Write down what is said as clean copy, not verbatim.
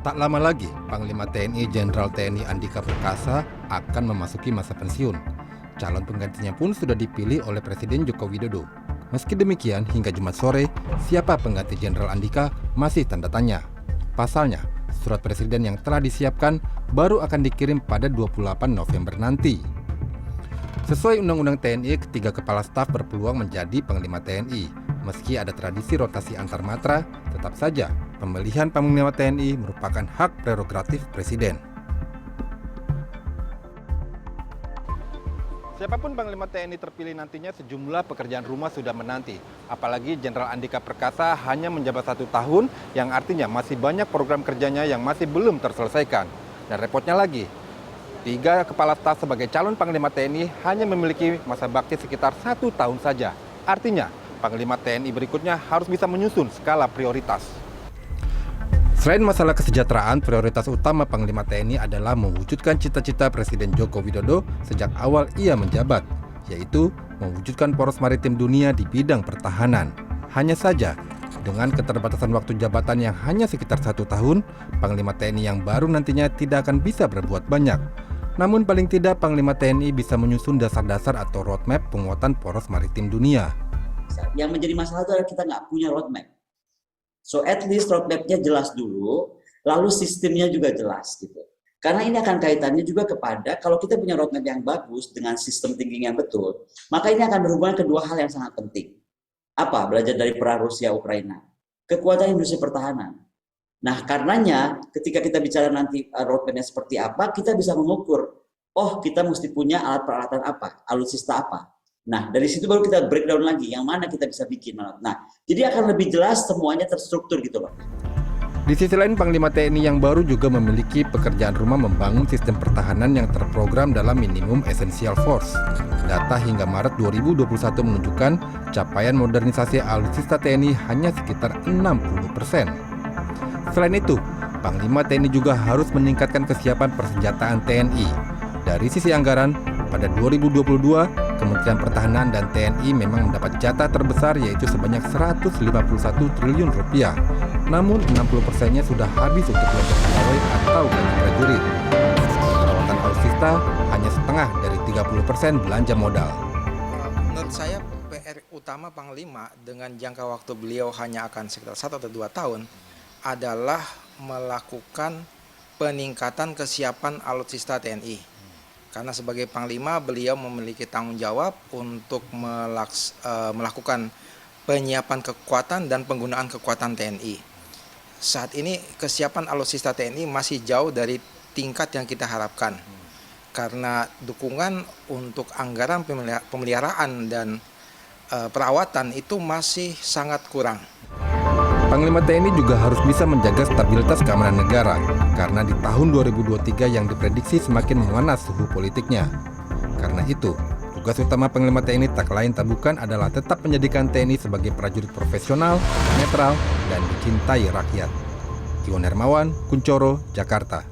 Tak lama lagi, Panglima TNI Jenderal TNI Andika Perkasa akan memasuki masa pensiun. Calon penggantinya pun sudah dipilih oleh Presiden Joko Widodo. Meski demikian, hingga Jumat sore, siapa pengganti Jenderal Andika masih tanda tanya. Pasalnya, surat Presiden yang telah disiapkan baru akan dikirim pada 28 November nanti. Sesuai Undang-Undang TNI, ketiga kepala staf berpeluang menjadi Panglima TNI. Meski ada tradisi rotasi antar matra, tetap saja pemilihan Panglima TNI merupakan hak prerogatif Presiden. Siapapun Panglima TNI terpilih nantinya, sejumlah pekerjaan rumah sudah menanti. Apalagi Jenderal Andika Perkasa hanya menjabat 1 tahun, yang artinya masih banyak program kerjanya yang masih belum terselesaikan. Dan repotnya lagi, 3 kepala staf sebagai calon Panglima TNI hanya memiliki masa bakti sekitar 1 tahun saja. Artinya, Panglima TNI berikutnya harus bisa menyusun skala prioritas. Selain masalah kesejahteraan, prioritas utama Panglima TNI adalah mewujudkan cita-cita Presiden Joko Widodo sejak awal ia menjabat, yaitu mewujudkan poros maritim dunia di bidang pertahanan. Hanya saja, dengan keterbatasan waktu jabatan yang hanya sekitar 1 tahun, Panglima TNI yang baru nantinya tidak akan bisa berbuat banyak. Namun paling tidak Panglima TNI bisa menyusun dasar-dasar atau roadmap penguatan poros maritim dunia. Yang menjadi masalah itu adalah kita nggak punya roadmap. So at least roadmap-nya jelas dulu, lalu sistemnya juga jelas gitu. Karena ini akan kaitannya juga kepada kalau kita punya roadmap yang bagus dengan sistem thinking yang betul, maka ini akan berhubungan kedua hal yang sangat penting. Apa? Belajar dari perang Rusia-Ukraina. Kekuatan industri pertahanan. Nah, karenanya ketika kita bicara nanti roadmap-nya seperti apa, kita bisa mengukur, oh kita mesti punya alat peralatan apa, alutsista apa. Nah, dari situ baru kita breakdown lagi, yang mana kita bisa bikin. Nah, jadi akan lebih jelas semuanya terstruktur gitu loh. Di sisi lain, Panglima TNI yang baru juga memiliki pekerjaan rumah membangun sistem pertahanan yang terprogram dalam minimum essential force. Data hingga Maret 2021 menunjukkan capaian modernisasi alutsista TNI hanya sekitar 60%. Selain itu, Panglima TNI juga harus meningkatkan kesiapan persenjataan TNI. Dari sisi anggaran, pada 2022, Kementerian Pertahanan dan TNI memang mendapat jatah terbesar yaitu sebanyak 151 triliun rupiah. Namun 60%-nya sudah habis untuk belanja pegawai atau gaji prajurit. Perawatan alutsista hanya setengah dari 30% belanja modal. Menurut saya PR utama Panglima dengan jangka waktu beliau hanya akan sekitar 1 atau 2 tahun adalah melakukan peningkatan kesiapan alutsista TNI. Karena sebagai Panglima beliau memiliki tanggung jawab untuk melakukan penyiapan kekuatan dan penggunaan kekuatan TNI. Saat ini kesiapan alutsista TNI masih jauh dari tingkat yang kita harapkan. Karena dukungan untuk anggaran pemeliharaan dan perawatan itu masih sangat kurang. Panglima TNI juga harus bisa menjaga stabilitas keamanan negara, karena di tahun 2023 yang diprediksi semakin memanas suhu politiknya. Karena itu, tugas utama Panglima TNI tak lain tak bukan adalah tetap menjadikan TNI sebagai prajurit profesional, netral, dan dicintai rakyat. Iwan Hermawan, Kuncoro, Jakarta.